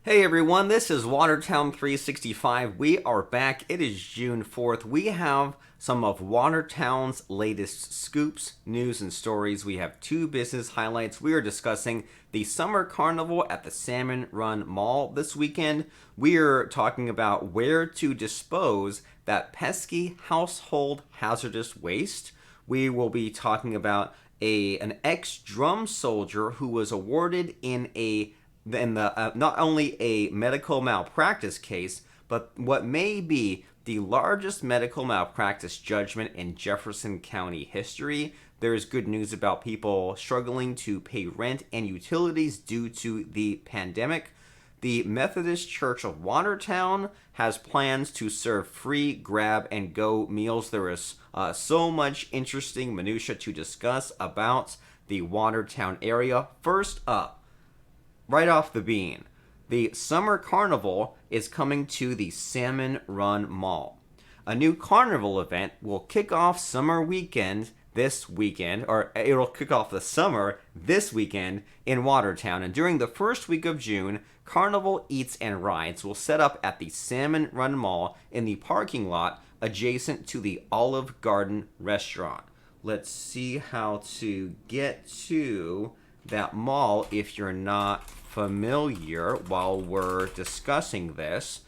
Hey everyone, this is Watertown 365. We are back. It is June 4th. We have some of Watertown's latest scoops, news, and stories. We have two business highlights. We are discussing the Summer Carnival at the Salmon Run Mall this weekend. We are talking about where to dispose that pesky household hazardous waste. We will be talking about an ex-drum soldier who was awarded not only a medical malpractice case, but what may be the largest medical malpractice judgment in Jefferson County history. There is good news about people struggling to pay rent and utilities due to the pandemic. The Methodist Church of Watertown has plans to serve free grab-and-go meals. There is so much interesting minutia to discuss about the Watertown area. First up, right off the bean, the Summer Carnival is coming to the Salmon Run Mall. A new carnival event will kick off summer weekend this weekend, or it'll kick off the summer this weekend in Watertown. And during the first week of June, Carnival Eats and Rides will set up at the Salmon Run Mall in the parking lot adjacent to the Olive Garden restaurant. Let's see how to get to that mall if you're not familiar while we're discussing this.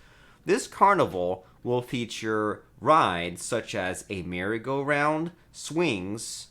This carnival will feature rides such as a merry-go-round, swings,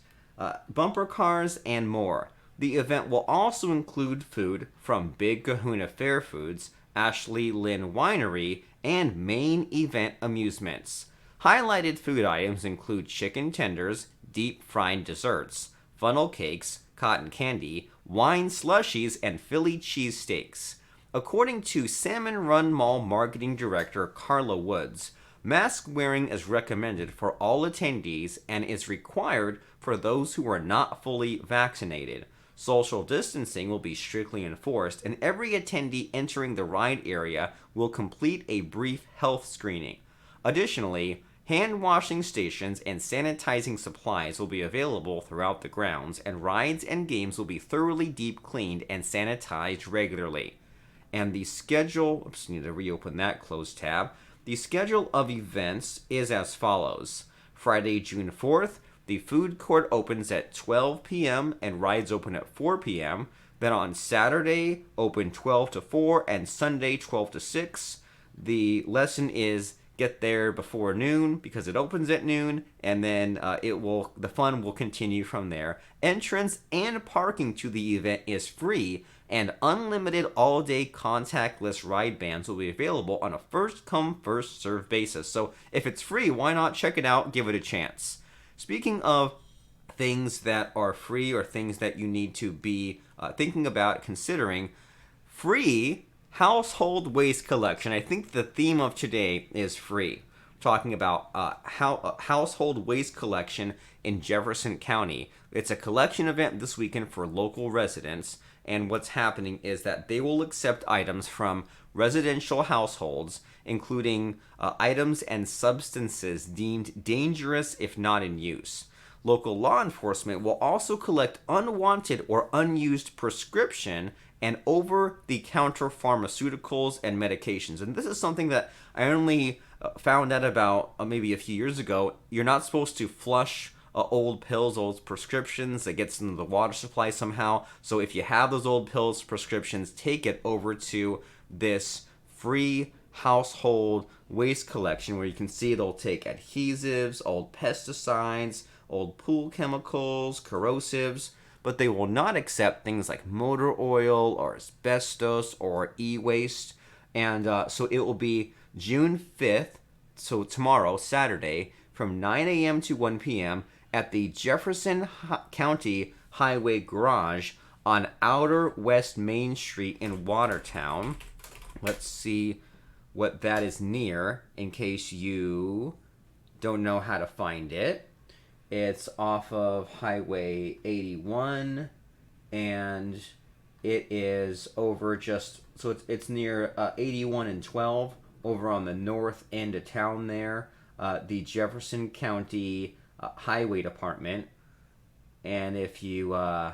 bumper cars, and more. The event will also include food from Big Kahuna Fair Foods, Ashley Lynn Winery, and Main Event Amusements. Highlighted food items include chicken tenders, deep-fried desserts, funnel cakes, cotton candy, wine slushies, and Philly cheesesteaks. According to Salmon Run Mall Marketing Director Carla Woods, mask wearing is recommended for all attendees and is required for those who are not fully vaccinated. Social distancing will be strictly enforced, and every attendee entering the ride area will complete a brief health screening. Additionally, hand washing stations and sanitizing supplies will be available throughout the grounds, and rides and games will be thoroughly deep cleaned and sanitized regularly. And the schedule, oops, need to reopen that closed tab. The schedule of events is as follows. Friday, June 4th, the food court opens at 12 p.m. and rides open at 4 p.m. Then on Saturday, open 12 to 4 and Sunday 12 to 6. The lesson is get there before noon because it opens at noon, and then the fun will continue from there. Entrance and parking to the event is free, and unlimited all-day contactless ride bans will be available on a first-come, first-served basis. So if it's free, why not check it out, give it a chance. Speaking of things that are free or things that you need to be thinking about considering, free household waste collection. I think the theme of today is free. We're talking about household waste collection in Jefferson County. It's a collection event this weekend for local residents, and what's happening is that they will accept items from residential households, including items and substances deemed dangerous if not in use. Local law enforcement will also collect unwanted or unused prescription and over-the-counter pharmaceuticals and medications. And this is something that I only found out about maybe a few years ago. You're not supposed to flush old pills, old prescriptions. That gets into the water supply somehow. So if you have those old pills, prescriptions, take it over to this free household waste collection where you can see they'll take adhesives, old pesticides, old pool chemicals, corrosives, but they will not accept things like motor oil or asbestos or e-waste. And so it will be June 5th, so tomorrow, Saturday, from 9 a.m. to 1 p.m. at the Jefferson County Highway Garage on Outer West Main Street in Watertown. Let's see what that is near in case you don't know how to find it. It's off of Highway 81, and it is over it's near 81 and 12 over on the north end of town there, the Jefferson County Highway Department. And if you, I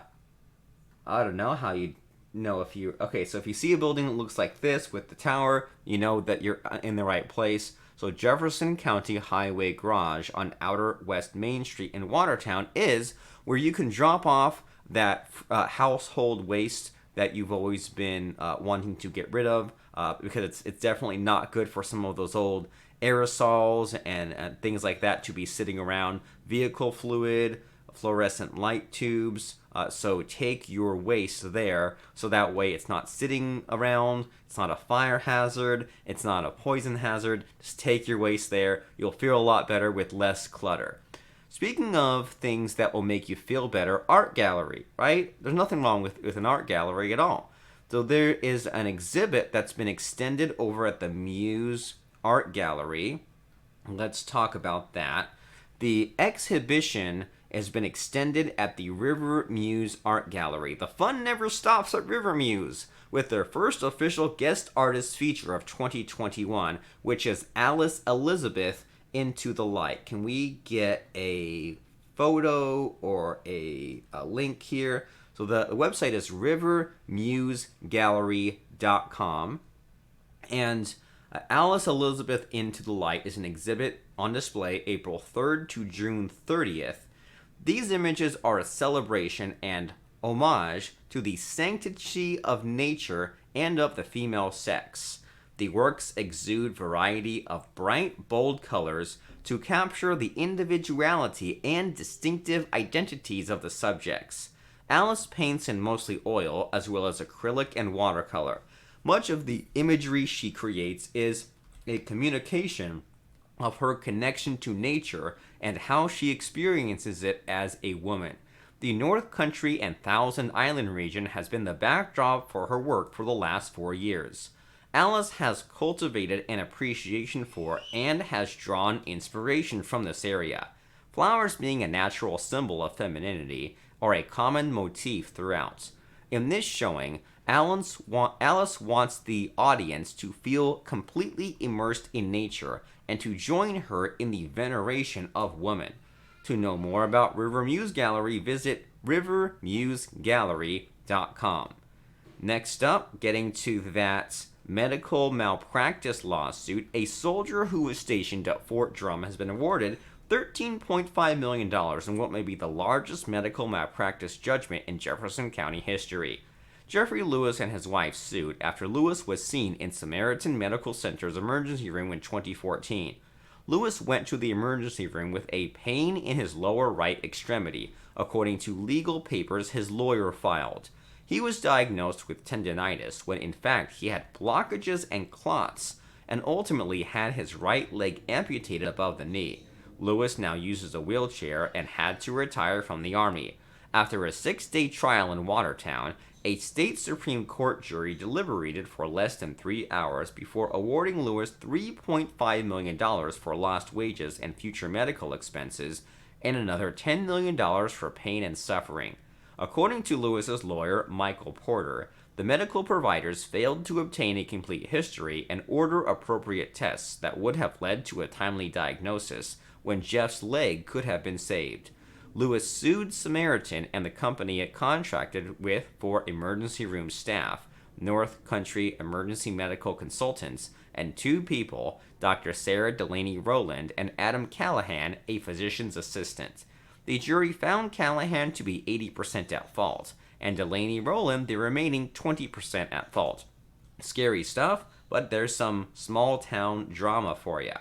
don't know how you know if you okay. So if you see a building that looks like this with the tower, you know that you're in the right place. So Jefferson County Highway Garage on Outer West Main Street in Watertown is where you can drop off that household waste that you've always been wanting to get rid of, because it's definitely not good for some of those old aerosols and things like that to be sitting around. Vehicle fluid, fluorescent light tubes. So take your waste there, so that way it's not sitting around, it's not a fire hazard, it's not a poison hazard. Just take your waste there. You'll feel a lot better with less clutter. Speaking of things that will make you feel better, art gallery, right? There's nothing wrong with an art gallery at all. So there is an exhibit that's been extended over at the Muse Art Gallery. Let's talk about that. The exhibition has been extended at the River Muse Art Gallery. The fun never stops at River Muse, with their first official guest artist feature of 2021, which is Alice Elizabeth Into the Light. Can we get a photo or a link here? So the website is rivermusegallery.com. And Alice Elizabeth Into the Light is an exhibit on display April 3rd to June 30th. These images are a celebration and homage to the sanctity of nature and of the female sex. The works exude variety of bright, bold colors to capture the individuality and distinctive identities of the subjects. Alice paints in mostly oil as well as acrylic and watercolor. Much of the imagery she creates is a communication of her connection to nature and how she experiences it as a woman. The North Country and Thousand Island region has been the backdrop for her work for the last 4 years. Alice has cultivated an appreciation for and has drawn inspiration from this area. Flowers, being a natural symbol of femininity, are a common motif throughout. In this showing, Alice wants the audience to feel completely immersed in nature and to join her in the veneration of woman. To know more about River Muse Gallery, visit rivermusegallery.com. Next up, getting to that medical malpractice lawsuit, a soldier who was stationed at Fort Drum has been awarded $13.5 million in what may be the largest medical malpractice judgment in Jefferson County history. Jeffrey Lewis and his wife sued after Lewis was seen in Samaritan Medical Center's emergency room in 2014. Lewis went to the emergency room with a pain in his lower right extremity, according to legal papers his lawyer filed. He was diagnosed with tendinitis when in fact he had blockages and clots, and ultimately had his right leg amputated above the knee. Lewis now uses a wheelchair and had to retire from the Army. After a 6-day trial in Watertown, a state Supreme Court jury deliberated for less than 3 hours before awarding Lewis $3.5 million for lost wages and future medical expenses, and another $10 million for pain and suffering. According to Lewis's lawyer, Michael Porter, the medical providers failed to obtain a complete history and order appropriate tests that would have led to a timely diagnosis when Jeff's leg could have been saved. Lewis sued Samaritan and the company it contracted with for emergency room staff, North Country Emergency Medical Consultants, and 2 people, Dr. Sarah Delaney Rowland and Adam Callahan, a physician's assistant. The jury found Callahan to be 80% at fault, and Delaney Rowland the remaining 20% at fault. Scary stuff, but there's some small-town drama for you.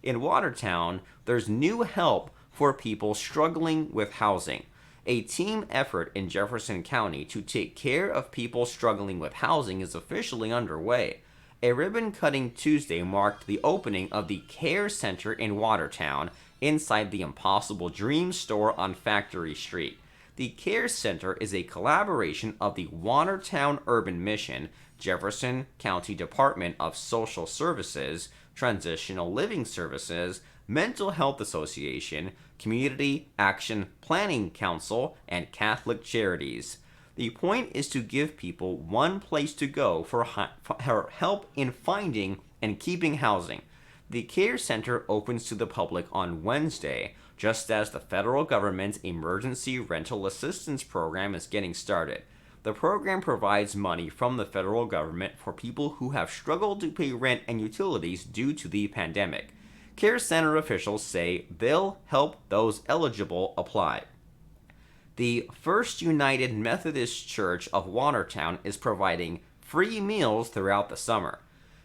In Watertown, there's new help for people struggling with housing. A team effort in Jefferson County to take care of people struggling with housing is officially underway. A ribbon-cutting Tuesday marked the opening of the Care Center in Watertown inside the Impossible Dream store on Factory Street. The Care Center is a collaboration of the Watertown Urban Mission, Jefferson County Department of Social Services, Transitional Living Services, Mental Health Association, Community Action Planning Council, and Catholic Charities. The point is to give people one place to go for help in finding and keeping housing. The Care Center opens to the public on Wednesday, just as the federal government's Emergency Rental Assistance Program is getting started. The program provides money from the federal government for people who have struggled to pay rent and utilities due to the pandemic. Care Center officials say they'll help those eligible apply. The First United Methodist Church of Watertown is providing free meals throughout the summer.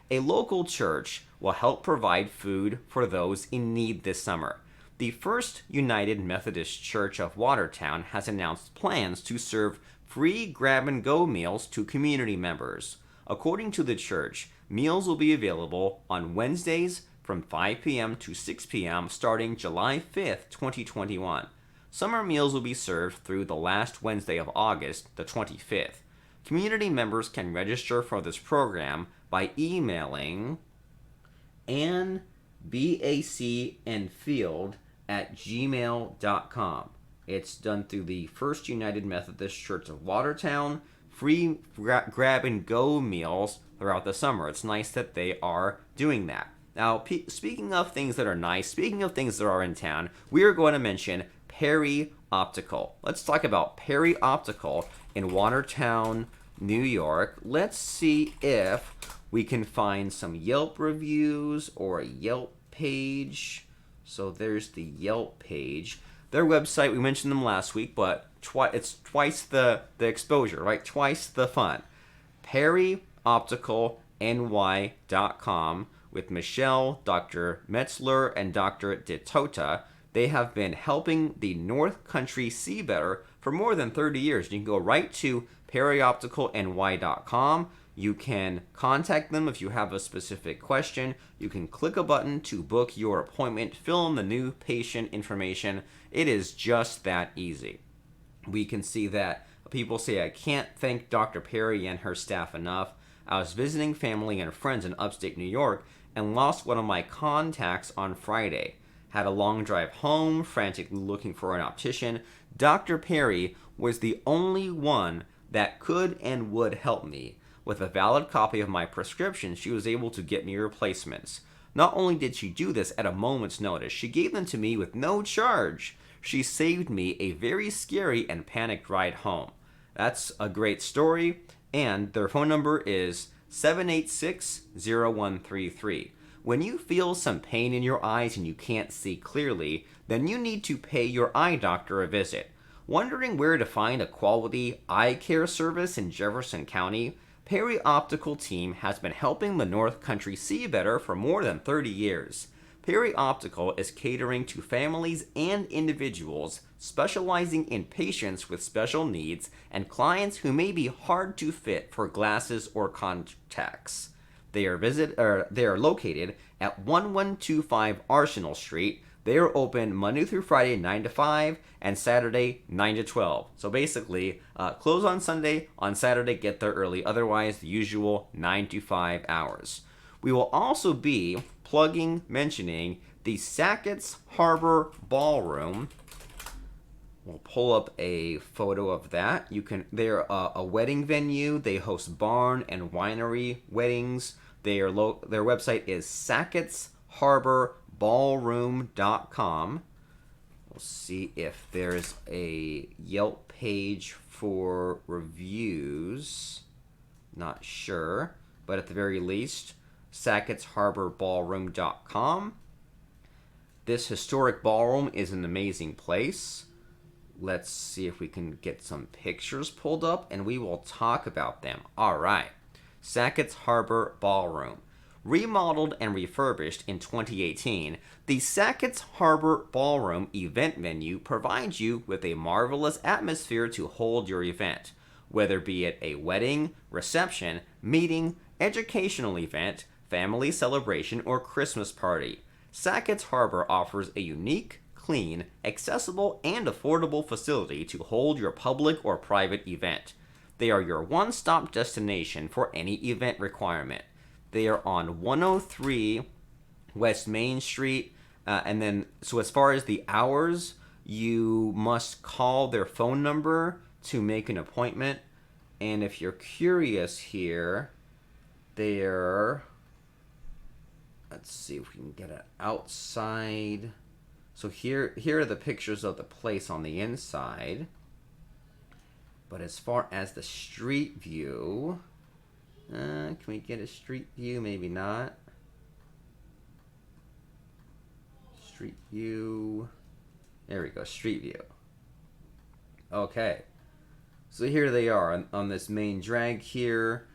A local church will help provide food for those in need this summer. The First United Methodist Church of Watertown has announced plans to serve free grab-and-go meals to community members. According to the church, meals will be available on Wednesdays from 5 p.m. to 6 p.m. starting July 5th, 2021. Summer meals will be served through the last Wednesday of August, the 25th. Community members can register for this program by emailing annbacandfield@gmail.com. It's done through the First United Methodist Church of Watertown. Free grab-and-go meals throughout the summer. It's nice that they are doing that. Now, speaking of things that are nice, speaking of things that are in town, we are going to mention Perry Optical. Let's talk about Perry Optical in Watertown, New York. Let's see if we can find some Yelp reviews or a Yelp page. So there's the Yelp page. Their website, we mentioned them last week, but it's twice the exposure, right? Twice the fun. PerryOpticalNY.com with Michelle, Dr. Metzler, and Dr. DeTota. They have been helping the North Country see better for more than 30 years. You can go right to PerryOpticalNY.com. You can contact them if you have a specific question. You can click a button to book your appointment, fill in the new patient information. It is just that easy. We can see that people say, I can't thank Dr. Perry and her staff enough. I was visiting family and friends in upstate New York and lost one of my contacts on Friday. Had a long drive home, frantically looking for an optician. Dr. Perry was the only one that could and would help me. With a valid copy of my prescription, she was able to get me replacements. Not only did she do this at a moment's notice, she gave them to me with no charge. She saved me a very scary and panicked ride home. That's a great story, and their phone number is 786-0133. When you feel some pain in your eyes and you can't see clearly, then you need to pay your eye doctor a visit. Wondering where to find a quality eye care service in Jefferson County? Perry Optical team has been helping the North Country see better for more than 30 years. Perry Optical is catering to families and individuals, specializing in patients with special needs and clients who may be hard to fit for glasses or contacts. They are located at 1125 Arsenal Street. They are open Monday through Friday 9 to 5 and Saturday 9 to 12. So basically, close on Sunday, on Saturday get there early. Otherwise, the usual 9 to 5 hours. We will also be mentioning the Sackett's Harbor Ballroom. We'll pull up a photo of that. They're a wedding venue. They host barn and winery weddings. Their website is sackettsharborballroom.com. We'll see if there's a Yelp page for reviews. Not sure, but at the very least, sackettsharborballroom.com. This historic ballroom is an amazing place. Let's see if we can get some pictures pulled up, and we will talk about them. All right. Sackett's Harbor Ballroom. Remodeled and refurbished in 2018, the Sackett's Harbor Ballroom event venue provides you with a marvelous atmosphere to hold your event. Whether be it a wedding, reception, meeting, educational event, family celebration, or Christmas party, Sackett's Harbor offers a unique, clean, accessible, and affordable facility to hold your public or private event. They are your one-stop destination for any event requirement. They are on 103 West Main Street, so as far as the hours, you must call their phone number to make an appointment. And if you're curious here, let's see if we can get it outside. So here are the pictures of the place on the inside. But as far as the street view, can we get a street view? Maybe not. Street view. There we go, street view. Okay. So here they are on this main drag here.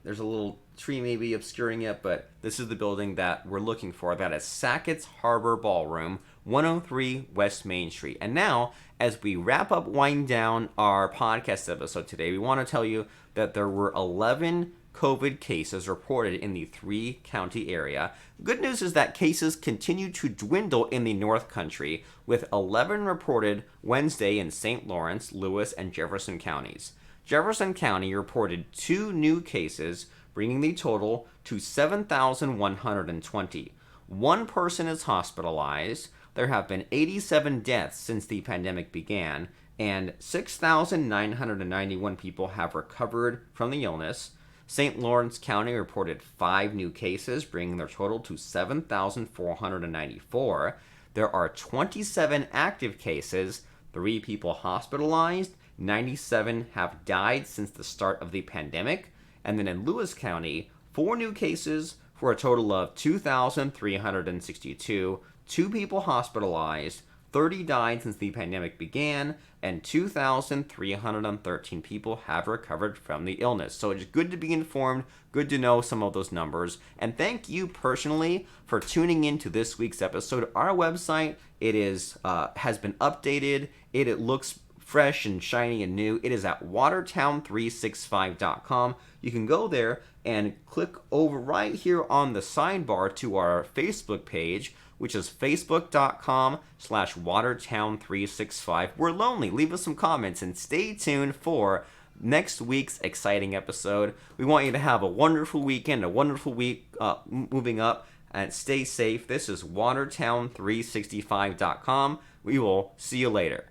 There's a little tree maybe obscuring it, but this is the building that we're looking for. That is Sackett's Harbor Ballroom, 103 West Main Street. And now, as we wrap up, wind down our podcast episode today, we want to tell you that there were 11 COVID cases reported in the 3-county area. Good news is that cases continue to dwindle in the North Country, with 11 reported Wednesday in St. Lawrence, Lewis, and Jefferson counties. Jefferson County reported 2 new cases, bringing the total to 7,120. 1 person is hospitalized. There have been 87 deaths since the pandemic began, and 6,991 people have recovered from the illness. St. Lawrence County reported 5 new cases, bringing their total to 7,494. There are 27 active cases, 3 people hospitalized, 97 have died since the start of the pandemic. And then in Lewis County, 4 new cases for a total of 2,362, 2 people hospitalized, 30 died since the pandemic began, and 2,313 people have recovered from the illness. So it's good to be informed, good to know some of those numbers. And thank you personally for tuning in to this week's episode. Our website, it is has been updated. It looks fresh and shiny and new. It is at watertown365.com. You can go there and click over right here on the sidebar to our Facebook page, which is facebook.com/watertown365. We're lonely. Leave us some comments and stay tuned for next week's exciting episode. We want you to have a wonderful weekend, a wonderful week moving up, and stay safe. This is watertown365.com. We will see you later.